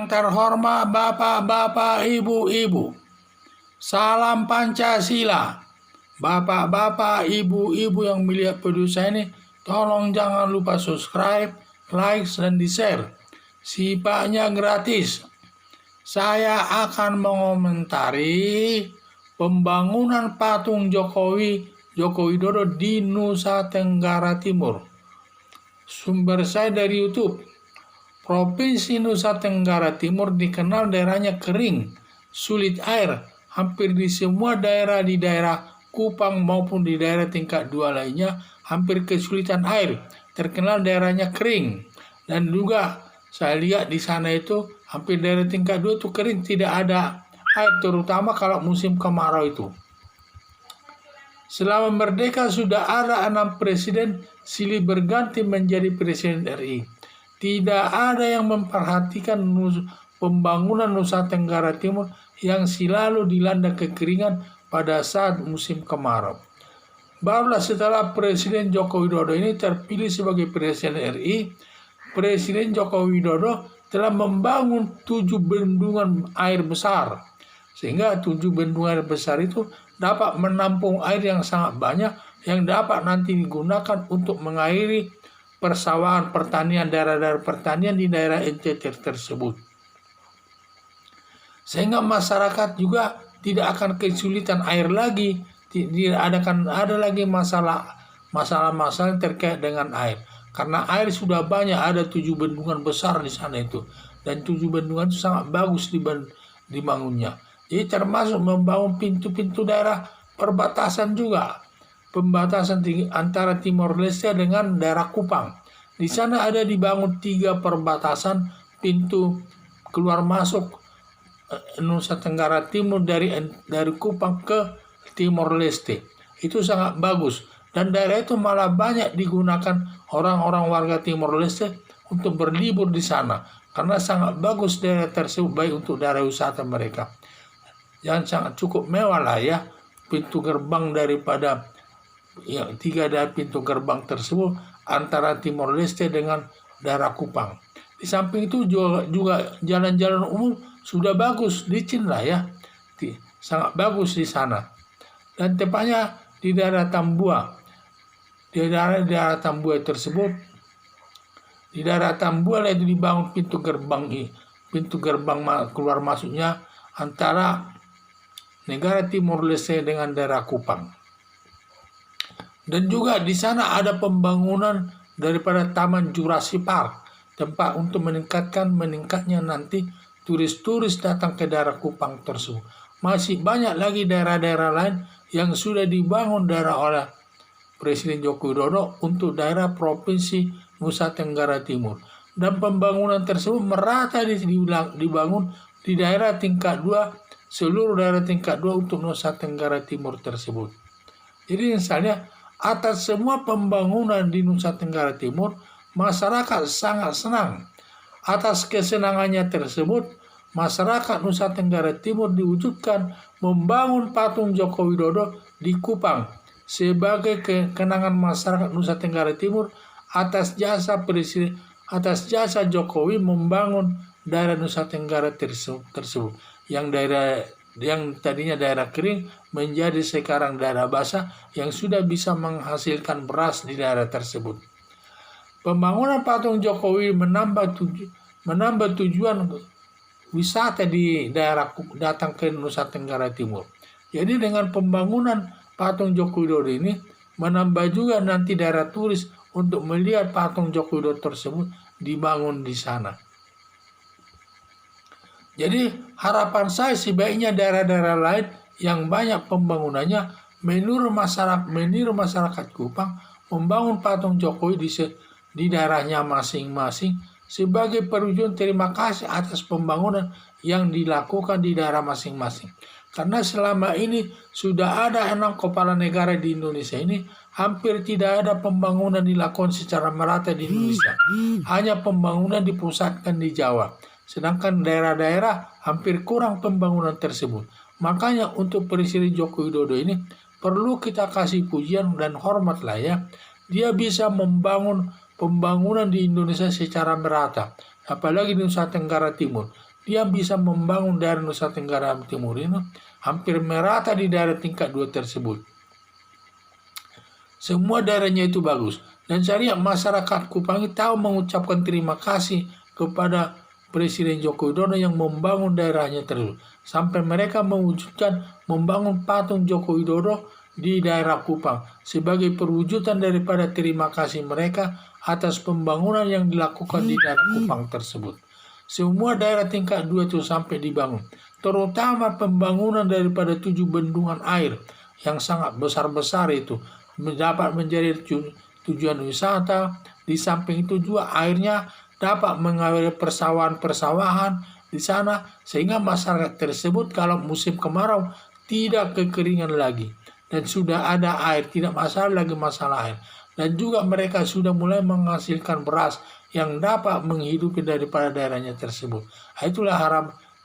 Yang terhormat Bapak-bapak, Ibu-ibu, salam Pancasila. Bapak-bapak, Ibu-ibu yang melihat video saya ini, tolong jangan lupa subscribe, like, dan di-share. Sifatnya gratis. Saya akan mengomentari pembangunan patung Joko Widodo di Nusa Tenggara Timur. Sumber saya dari YouTube. Provinsi Nusa Tenggara Timur dikenal daerahnya kering, sulit air. Hampir di semua daerah, di daerah Kupang maupun di daerah tingkat 2 lainnya, hampir kesulitan air. Terkenal daerahnya kering. Dan juga saya lihat di sana itu, hampir daerah tingkat 2 itu kering, tidak ada air, terutama kalau musim kemarau itu. Selama merdeka sudah ada 6 presiden silih berganti menjadi presiden RI. Tidak ada yang memperhatikan pembangunan Nusa Tenggara Timur yang selalu dilanda kekeringan pada saat musim kemarau. Barulah setelah Presiden Joko Widodo ini terpilih sebagai Presiden RI, Presiden Joko Widodo telah membangun 7 bendungan air besar. Sehingga 7 bendungan air besar itu dapat menampung air yang sangat banyak yang dapat nanti digunakan untuk mengairi persawahan, pertanian, daerah-daerah pertanian di daerah NTT tersebut. Sehingga masyarakat juga tidak akan kesulitan air lagi, tidak ada lagi masalah-masalah terkait dengan air. Karena air sudah banyak, ada 7 bendungan besar di sana itu. Dan 7 bendungan itu sangat bagus dibangunnya. Jadi termasuk membangun pintu-pintu daerah perbatasan juga. Pembatasan antara Timor Leste dengan daerah Kupang. Di sana ada dibangun 3 perbatasan pintu keluar masuk Nusa Tenggara Timur dari Kupang ke Timor Leste. Itu sangat bagus. Dan daerah itu malah banyak digunakan orang-orang warga Timor Leste untuk berlibur di sana. Karena sangat bagus daerah tersebut, baik untuk daerah wisata mereka. Yang sangat cukup mewah lah ya. Pintu gerbang daripada 3 dari pintu gerbang tersebut antara Timor Leste dengan daerah Kupang. Di samping itu juga jalan-jalan umum sudah bagus, licin lah ya. Sangat bagus di sana. Dan tepatnya di daerah Tambua. Di daerah Tambua tersebut, di daerah Tambua itu dibangun pintu gerbang keluar masuknya antara negara Timor Leste dengan daerah Kupang. Dan juga di sana ada pembangunan daripada Taman Jurassic Park, tempat untuk meningkatnya nanti turis-turis datang ke daerah Kupang tersebut. Masih banyak lagi daerah-daerah lain yang sudah dibangun oleh Presiden Joko Widodo untuk daerah Provinsi Nusa Tenggara Timur. Dan pembangunan tersebut merata dibangun di daerah tingkat 2, seluruh daerah tingkat 2 untuk Nusa Tenggara Timur tersebut. Jadi misalnya atas semua pembangunan di Nusa Tenggara Timur, masyarakat sangat senang. Atas kesenangannya tersebut, masyarakat Nusa Tenggara Timur diwujudkan membangun patung Joko Widodo di Kupang sebagai kenangan masyarakat Nusa Tenggara Timur atas jasa Jokowi membangun daerah Nusa Tenggara tersebut. Yang tadinya daerah kering menjadi sekarang daerah basah yang sudah bisa menghasilkan beras di daerah tersebut. Pembangunan patung Jokowi menambah tujuan wisata di daerah datang ke Nusa Tenggara Timur. Jadi dengan pembangunan patung Joko Widodo ini menambah juga nanti daerah turis untuk melihat patung Joko Widodo tersebut dibangun di sana. Jadi harapan saya sebaiknya daerah-daerah lain yang banyak pembangunannya meniru masyarakat Kupang membangun patung Jokowi di daerahnya masing-masing sebagai perwujudan terima kasih atas pembangunan yang dilakukan di daerah masing-masing. Karena selama ini sudah ada 6 kepala negara di Indonesia ini, hampir tidak ada pembangunan dilakukan secara merata di Indonesia. Hanya pembangunan dipusatkan di Jawa. Sedangkan daerah-daerah hampir kurang pembangunan tersebut. Makanya untuk Presiden Joko Widodo ini perlu kita kasih pujian dan hormat lah ya. Dia bisa membangun pembangunan di Indonesia secara merata. Apalagi di Nusa Tenggara Timur. dia bisa membangun daerah Nusa Tenggara Timur ini hampir merata di daerah tingkat 2 tersebut. Semua daerahnya itu bagus. Dan saya lihat masyarakat Kupang tahu mengucapkan terima kasih kepada Presiden Joko Widodo yang membangun daerahnya tersebut. Sampai mereka mewujudkan membangun patung Joko Widodo di daerah Kupang sebagai perwujudan daripada terima kasih mereka atas pembangunan yang dilakukan di daerah Kupang tersebut. Semua daerah tingkat 2 itu sampai dibangun, terutama pembangunan daripada 7 bendungan air yang sangat besar-besar itu dapat menjadi tujuan wisata. Di samping itu juga airnya dapat mengairi persawahan-persawahan di sana, sehingga masyarakat tersebut kalau musim kemarau tidak kekeringan lagi dan sudah ada air, tidak masalah lagi masalah air. Dan juga mereka sudah mulai menghasilkan beras yang dapat menghidupi daripada daerahnya tersebut. Itulah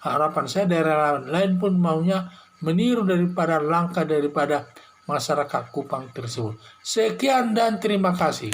harapan saya, daerah lain pun maunya meniru daripada langkah daripada masyarakat Kupang tersebut. Sekian dan terima kasih.